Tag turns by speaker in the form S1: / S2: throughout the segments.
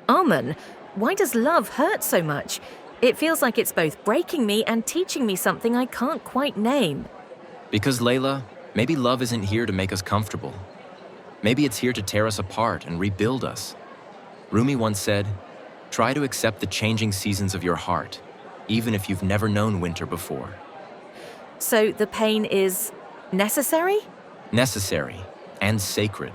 S1: Arman, why does love hurt so much? It feels like it's both breaking me and teaching me something I can't quite name.
S2: Because, Layla, maybe love isn't here to make us comfortable. Maybe it's here to tear us apart and rebuild us. Rumi once said, "Try to accept the changing seasons of your heart, even if you've never known winter before."
S1: So the pain is necessary?
S2: Necessary and sacred.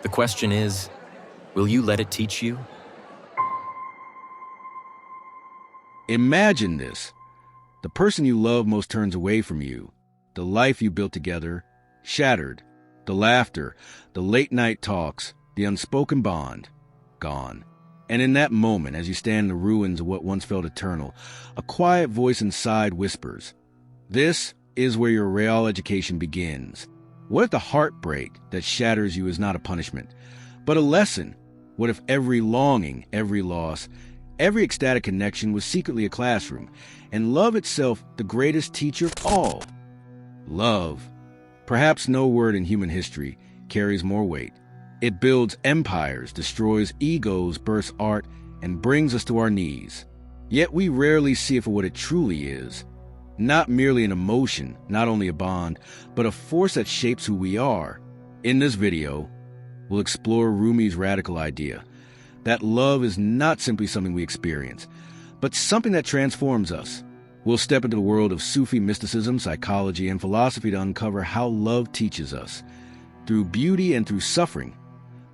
S2: The question is, will you let it teach you?
S3: Imagine this. The person you love most turns away from you. The life you built together, shattered. The laughter, the late-night talks, the unspoken bond, gone. And in that moment, as you stand in the ruins of what once felt eternal, a quiet voice inside whispers, "This is where your real education begins." What if the heartbreak that shatters you is not a punishment, but a lesson? What if every longing, every loss, every ecstatic connection was secretly a classroom, and love itself the greatest teacher of all? Love. Perhaps no word in human history carries more weight. It builds empires, destroys egos, bursts art, and brings us to our knees. Yet we rarely see it for what it truly is. Not merely an emotion, not only a bond, but a force that shapes who we are. In this video, we'll explore Rumi's radical idea that love is not simply something we experience, but something that transforms us. We'll step into the world of Sufi mysticism, psychology, and philosophy to uncover how love teaches us, through beauty and through suffering,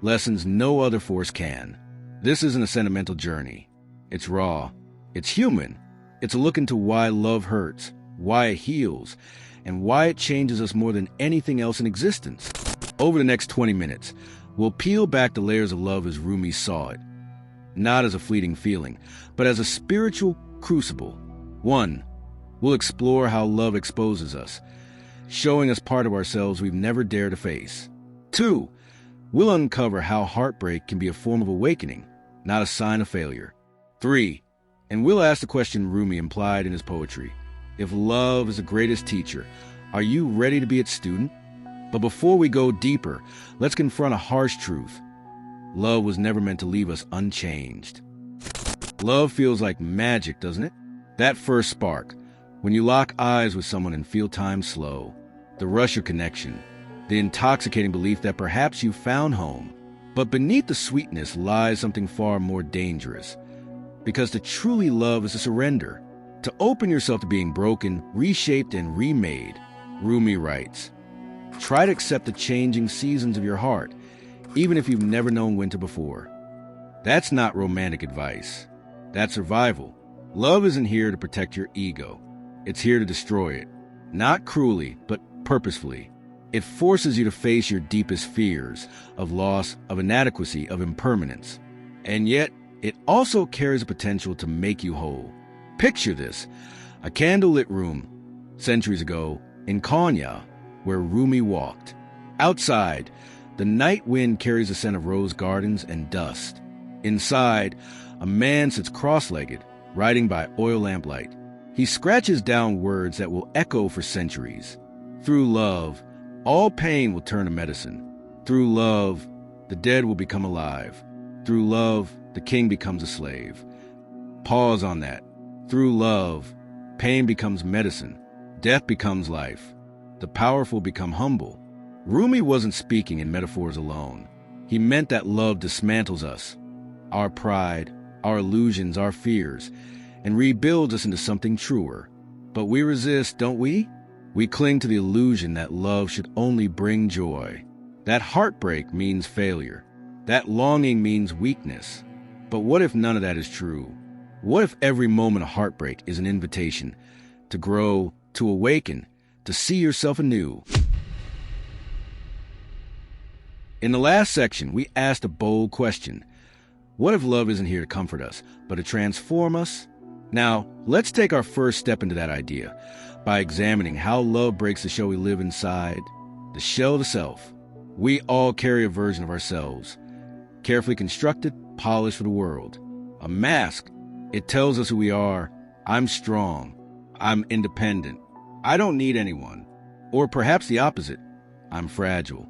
S3: lessons no other force can. This isn't a sentimental journey. It's raw. It's human. It's a look into why love hurts, why it heals, and why it changes us more than anything else in existence. Over the next 20 minutes, we'll peel back the layers of love as Rumi saw it, not as a fleeting feeling, but as a spiritual crucible. 1. We'll explore how love exposes us, showing us part of ourselves we've never dared to face. 2. We'll uncover how heartbreak can be a form of awakening, not a sign of failure. 3. And we'll ask the question Rumi implied in his poetry. If love is the greatest teacher, are you ready to be its student? But before we go deeper, let's confront a harsh truth. Love was never meant to leave us unchanged. Love feels like magic, doesn't it? That first spark, when you lock eyes with someone and feel time slow, the rush of connection, the intoxicating belief that perhaps you found home. But beneath the sweetness lies something far more dangerous. Because to truly love is to surrender, to open yourself to being broken, reshaped, and remade. Rumi writes, "Try to accept the changing seasons of your heart, even if you've never known winter before." That's not romantic advice. That's survival. Love isn't here to protect your ego. It's here to destroy it. Not cruelly, but purposefully. It forces you to face your deepest fears of loss, of inadequacy, of impermanence. And yet, it also carries the potential to make you whole. Picture this, a candlelit room, centuries ago, in Konya, where Rumi walked. Outside, the night wind carries the scent of rose gardens and dust. Inside, a man sits cross-legged, writing by oil lamplight. He scratches down words that will echo for centuries. Through love, all pain will turn to medicine. Through love, the dead will become alive. Through love, the king becomes a slave. Pause on that. Through love, pain becomes medicine. Death becomes life. The powerful become humble. Rumi wasn't speaking in metaphors alone. He meant that love dismantles us, our pride, our illusions, our fears, and rebuilds us into something truer. But we resist, don't we? We cling to the illusion that love should only bring joy. That heartbreak means failure. That longing means weakness. But what if none of that is true? What if every moment of heartbreak is an invitation to grow, to awaken, to see yourself anew? In the last section, we asked a bold question. What if love isn't here to comfort us, but to transform us? Now, let's take our first step into that idea by examining how love breaks the shell we live inside, the shell of the self. We all carry a version of ourselves, carefully constructed, polished for the world. A mask. It tells us who we are. I'm strong. I'm independent. I don't need anyone. Or perhaps the opposite. I'm fragile.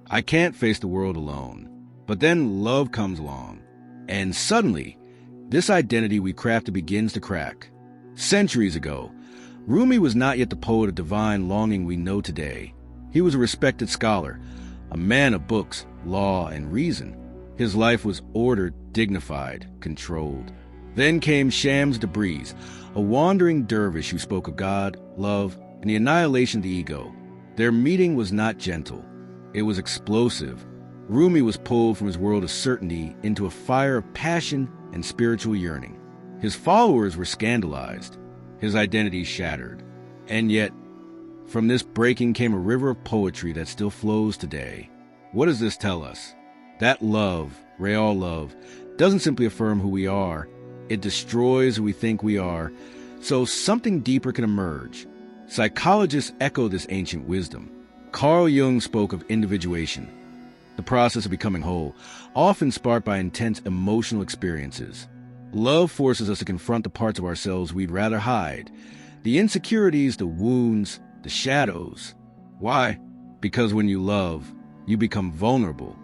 S3: I can't face the world alone. But then love comes along. And suddenly, this identity we crafted begins to crack. Centuries ago, Rumi was not yet the poet of divine longing we know today. He was a respected scholar, a man of books, law, and reason. His life was ordered, dignified, controlled. Then came Shams Tabriz, a wandering dervish who spoke of God, love, and the annihilation of the ego. Their meeting was not gentle. It was explosive. Rumi was pulled from his world of certainty into a fire of passion and spiritual yearning. His followers were scandalized, his identity shattered. And yet, from this breaking came a river of poetry that still flows today. What does this tell us? That love, real love, doesn't simply affirm who we are. It destroys who we think we are, so something deeper can emerge. Psychologists echo this ancient wisdom. Carl Jung spoke of individuation, the process of becoming whole, often sparked by intense emotional experiences. Love forces us to confront the parts of ourselves we'd rather hide, the insecurities, the wounds, the shadows. Why? Because when you love, you become vulnerable,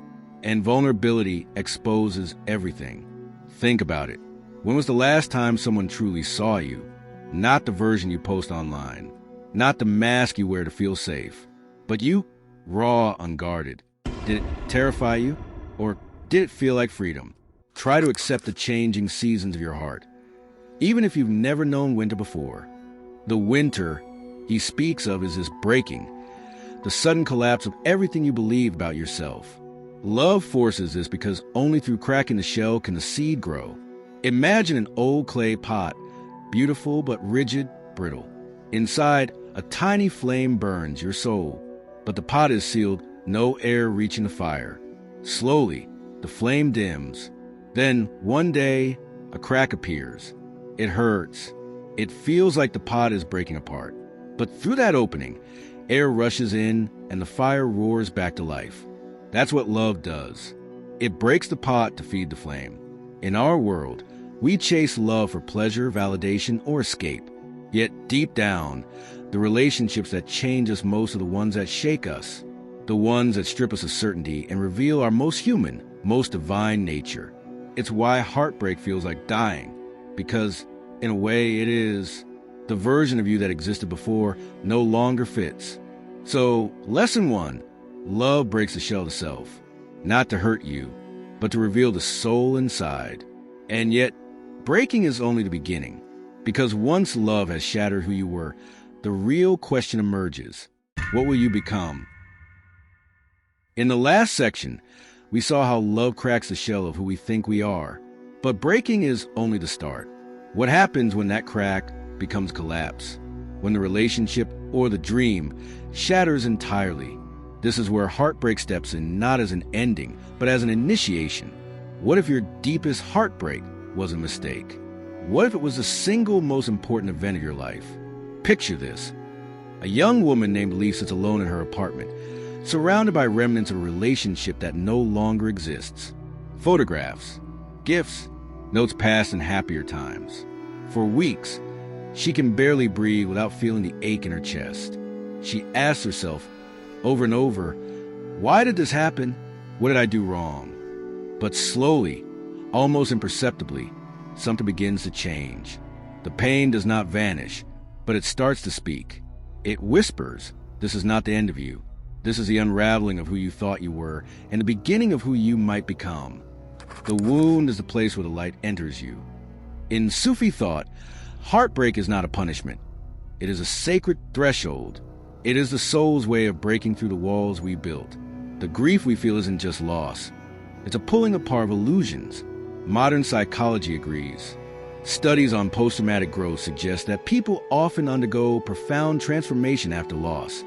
S3: and vulnerability exposes everything. Think about it. When was the last time someone truly saw you? Not the version you post online, not the mask you wear to feel safe, but you, raw, unguarded. Did it terrify you? Or did it feel like freedom? Try to accept the changing seasons of your heart, even if you've never known winter before. The winter he speaks of is this breaking, the sudden collapse of everything you believe about yourself. Love forces this because only through cracking the shell can the seed grow. Imagine an old clay pot, beautiful but rigid, brittle. Inside, a tiny flame burns your soul, but the pot is sealed, no air reaching the fire. Slowly, the flame dims. Then, one day, a crack appears. It hurts. It feels like the pot is breaking apart. But through that opening, air rushes in and the fire roars back to life. That's what love does. It breaks the pot to feed the flame. In our world, we chase love for pleasure, validation, or escape. Yet deep down, the relationships that change us most are the ones that shake us, the ones that strip us of certainty and reveal our most human, most divine nature. It's why heartbreak feels like dying, because, in a way, it is. The version of you that existed before no longer fits. So, lesson 1, love breaks the shell to self, not to hurt you, but to reveal the soul inside. And yet, breaking is only the beginning, because once love has shattered who you were, the real question emerges. What will you become? In the last section, we saw how love cracks the shell of who we think we are. But breaking is only the start. What happens when that crack becomes collapse? When the relationship or the dream shatters entirely? This is where heartbreak steps in, not as an ending, but as an initiation. What if your deepest heartbreak was a mistake? What if it was the single most important event of your life? Picture this. A young woman named Leaf sits alone in her apartment, surrounded by remnants of a relationship that no longer exists. Photographs, gifts, notes passed in happier times. For weeks, she can barely breathe without feeling the ache in her chest. She asks herself over and over, why did this happen? What did I do wrong? But slowly, almost imperceptibly, something begins to change. The pain does not vanish, but it starts to speak. It whispers, this is not the end of you. This is the unraveling of who you thought you were and the beginning of who you might become. The wound is the place where the light enters you. In Sufi thought, heartbreak is not a punishment. It is a sacred threshold. It is the soul's way of breaking through the walls we built. The grief we feel isn't just loss. It's a pulling apart of illusions. Modern psychology agrees. Studies on post-traumatic growth suggest that people often undergo profound transformation after loss,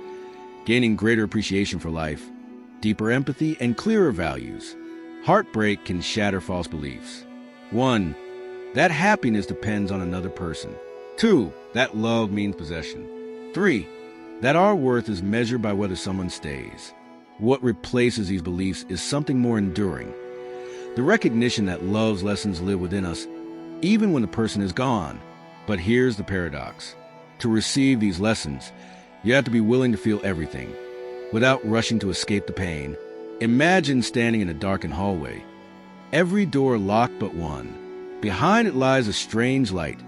S3: gaining greater appreciation for life, deeper empathy, and clearer values. Heartbreak can shatter false beliefs. 1, that happiness depends on another person. 2, that love means possession. 3, that our worth is measured by whether someone stays. What replaces these beliefs is something more enduring. The recognition that love's lessons live within us, even when the person is gone. But here's the paradox. To receive these lessons, you have to be willing to feel everything, without rushing to escape the pain. Imagine standing in a darkened hallway. Every door locked but one. Behind it lies a strange light,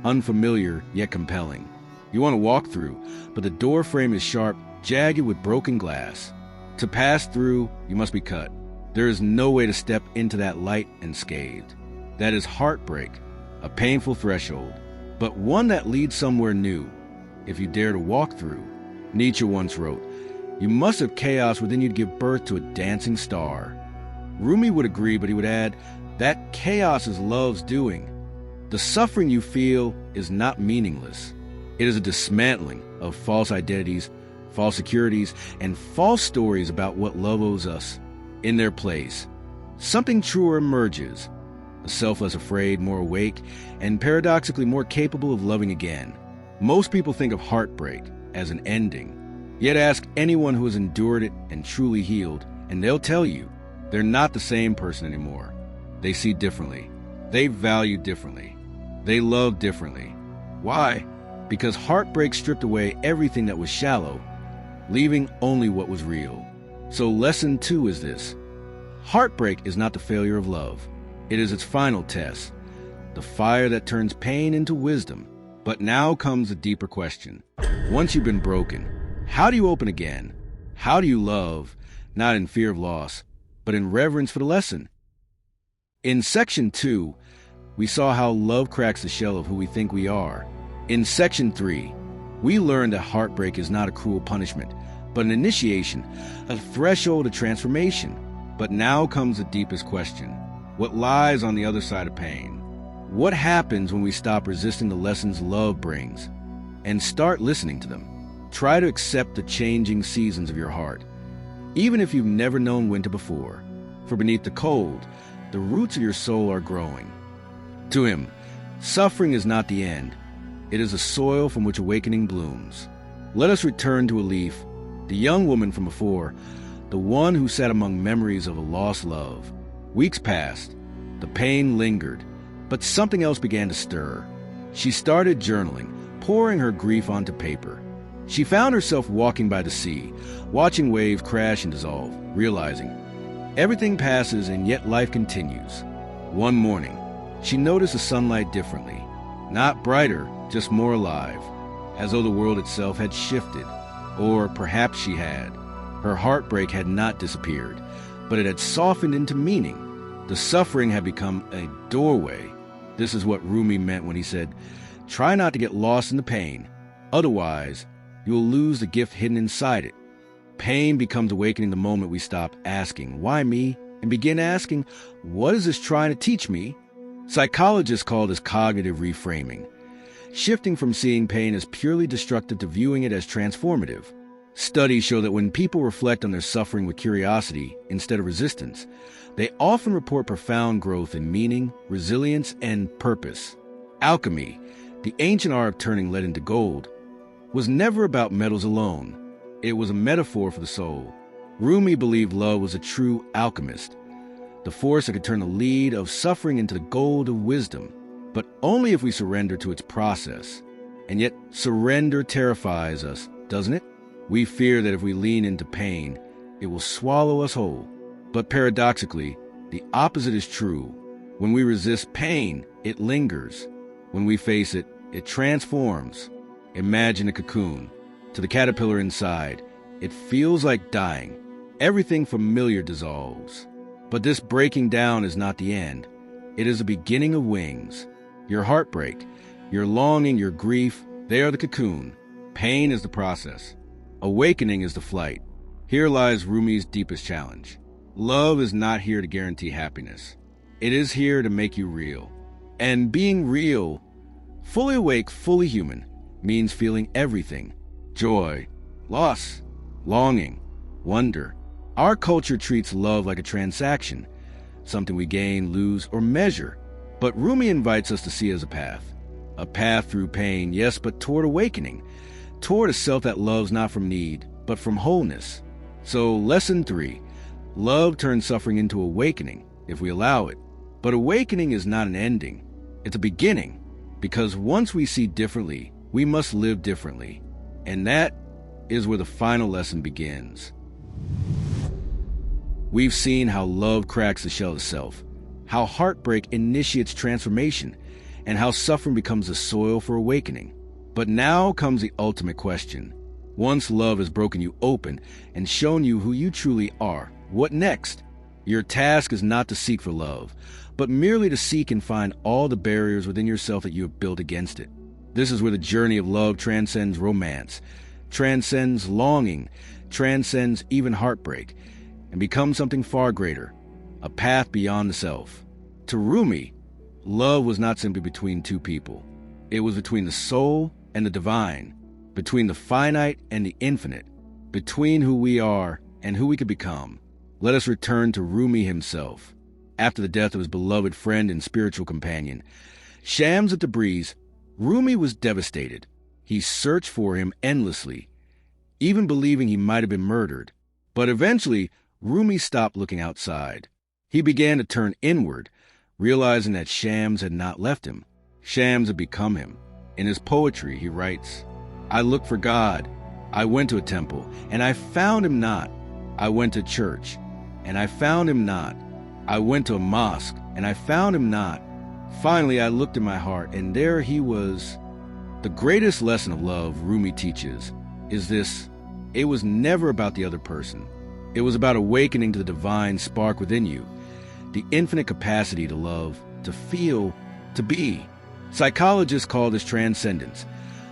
S3: unfamiliar yet compelling. You want to walk through, but the door frame is sharp, jagged with broken glass. To pass through, you must be cut. There is no way to step into that light unscathed. That is heartbreak, a painful threshold, but one that leads somewhere new. If you dare to walk through, Nietzsche once wrote, you must have chaos within you to give birth to a dancing star. Rumi would agree, but he would add, that chaos is love's doing. The suffering you feel is not meaningless. It is a dismantling of false identities, false securities, and false stories about what love owes us. In their place, something truer emerges, a self less afraid, more awake, and paradoxically more capable of loving again. Most people think of heartbreak as an ending, yet ask anyone who has endured it and truly healed, and they'll tell you they're not the same person anymore. They see differently. They value differently. They love differently. Why? Because heartbreak stripped away everything that was shallow, leaving only what was real. So lesson 2 is this. Heartbreak is not the failure of love. It is its final test, the fire that turns pain into wisdom. But now comes a deeper question. Once you've been broken, how do you open again? How do you love, not in fear of loss, but in reverence for the lesson? In section 2, we saw how love cracks the shell of who we think we are. In section 3, we learned that heartbreak is not a cruel punishment, but an initiation, a threshold of transformation. But now comes the deepest question. What lies on the other side of pain? What happens when we stop resisting the lessons love brings and start listening to them? Try to accept the changing seasons of your heart, even if you've never known winter before. For beneath the cold, the roots of your soul are growing. To him, suffering is not the end. It is a soil from which awakening blooms. Let us return to a leaf, the young woman from before, the one who sat among memories of a lost love. Weeks passed. The pain lingered, but something else began to stir. She started journaling, pouring her grief onto paper. She found herself walking by the sea, watching waves crash and dissolve, realizing everything passes and yet life continues. One morning, she noticed the sunlight differently. Not brighter, just more alive, as though the world itself had shifted. Or perhaps she had. Her heartbreak had not disappeared, but it had softened into meaning. The suffering had become a doorway. This is what Rumi meant when he said, try not to get lost in the pain. Otherwise, you will lose the gift hidden inside it. Pain becomes awakening the moment we stop asking, why me? And begin asking, what is this trying to teach me? Psychologists call this cognitive reframing, shifting from seeing pain as purely destructive to viewing it as transformative. Studies show that when people reflect on their suffering with curiosity instead of resistance, they often report profound growth in meaning, resilience, and purpose. Alchemy, the ancient art of turning lead into gold, was never about metals alone. It was a metaphor for the soul. Rumi believed love was a true alchemist, the force that could turn the lead of suffering into the gold of wisdom, but only if we surrender to its process. And yet, surrender terrifies us, doesn't it? We fear that if we lean into pain, it will swallow us whole. But paradoxically, the opposite is true. When we resist pain, it lingers. When we face it, it transforms. Imagine a cocoon. To the caterpillar inside, it feels like dying. Everything familiar dissolves. But this breaking down is not the end. It is the beginning of wings. Your heartbreak, your longing, your grief, they are the cocoon. Pain is the process. Awakening is the flight. Here lies Rumi's deepest challenge. Love is not here to guarantee happiness. It is here to make you real. And being real, fully awake, fully human, means feeling everything. Joy, loss, longing, wonder. Our culture treats love like a transaction, something we gain, lose, or measure. But Rumi invites us to see it as a path through pain, yes, but toward awakening, toward a self that loves not from need, but from wholeness. So, lesson 3, love turns suffering into awakening, if we allow it. But awakening is not an ending, it's a beginning, because once we see differently, we must live differently. And that is where the final lesson begins. We've seen how love cracks the shell of self, how heartbreak initiates transformation, and how suffering becomes the soil for awakening. But now comes the ultimate question. Once love has broken you open and shown you who you truly are, what next? Your task is not to seek for love, but merely to seek and find all the barriers within yourself that you have built against it. This is where the journey of love transcends romance, transcends longing, transcends even heartbreak, and becomes something far greater, a path beyond the self. To Rumi, love was not simply between two people. It was between the soul and the divine, between the finite and the infinite, between who we are and who we could become. Let us return to Rumi himself. After the death of his beloved friend and spiritual companion, Shams of Tabriz, Rumi was devastated. He searched for him endlessly, even believing he might have been murdered. But eventually, Rumi stopped looking outside. He began to turn inward, realizing that Shams had not left him. Shams had become him. In his poetry, he writes, "I looked for God. I went to a temple, and I found him not. I went to church, and I found him not. I went to a mosque, and I found him not. Finally, I looked in my heart, and there he was." The greatest lesson of love Rumi teaches is this: it was never about the other person. It was about awakening to the divine spark within you, the infinite capacity to love, to feel, to be. Psychologists call this transcendence,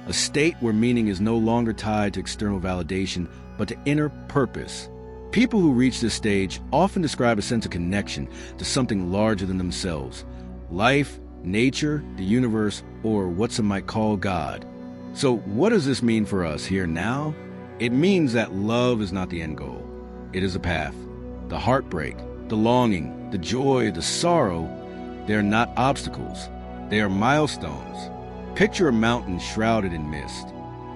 S3: a state where meaning is no longer tied to external validation, but to inner purpose. People who reach this stage often describe a sense of connection to something larger than themselves: life, nature, the universe, or what some might call God. So what does this mean for us here now? It means that love is not the end goal. It is a path. The heartbreak, the longing, the joy, the sorrow, they are not obstacles. They are milestones. Picture a mountain shrouded in mist.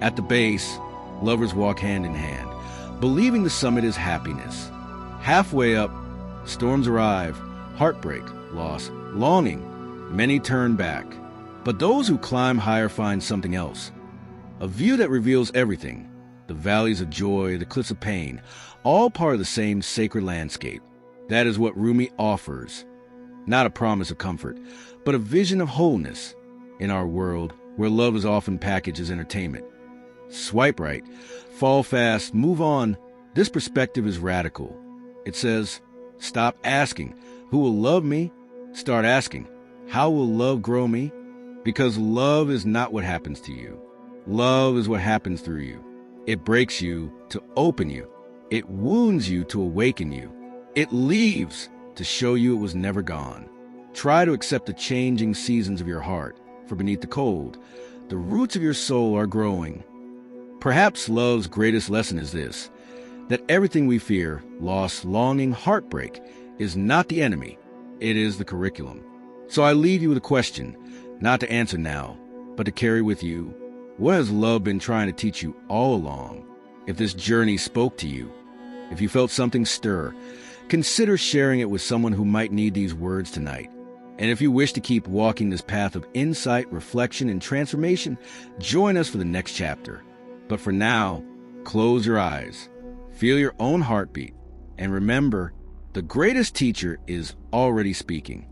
S3: At the base, lovers walk hand in hand, believing the summit is happiness. Halfway up, storms arrive, heartbreak, loss, longing. Many turn back. But those who climb higher find something else. A view that reveals everything. The valleys of joy, the cliffs of pain, all part of the same sacred landscape. That is what Rumi offers. Not a promise of comfort, but a vision of wholeness. In our world, where love is often packaged as entertainment. Swipe right, fall fast, move on. This perspective is radical. It says, stop asking, who will love me? Start asking, how will love grow me? Because love is not what happens to you. Love is what happens through you. It breaks you to open you. It wounds you to awaken you. It leaves to show you it was never gone. Try to accept the changing seasons of your heart, for beneath the cold, the roots of your soul are growing. Perhaps love's greatest lesson is this: that everything we fear, loss, longing, heartbreak, is not the enemy. It is the curriculum. So I leave you with a question, not to answer now, but to carry with you. What has love been trying to teach you all along? If this journey spoke to you, if you felt something stir, consider sharing it with someone who might need these words tonight. And if you wish to keep walking this path of insight, reflection, and transformation, join us for the next chapter. But for now, close your eyes, feel your own heartbeat, and remember, the greatest teacher is already speaking.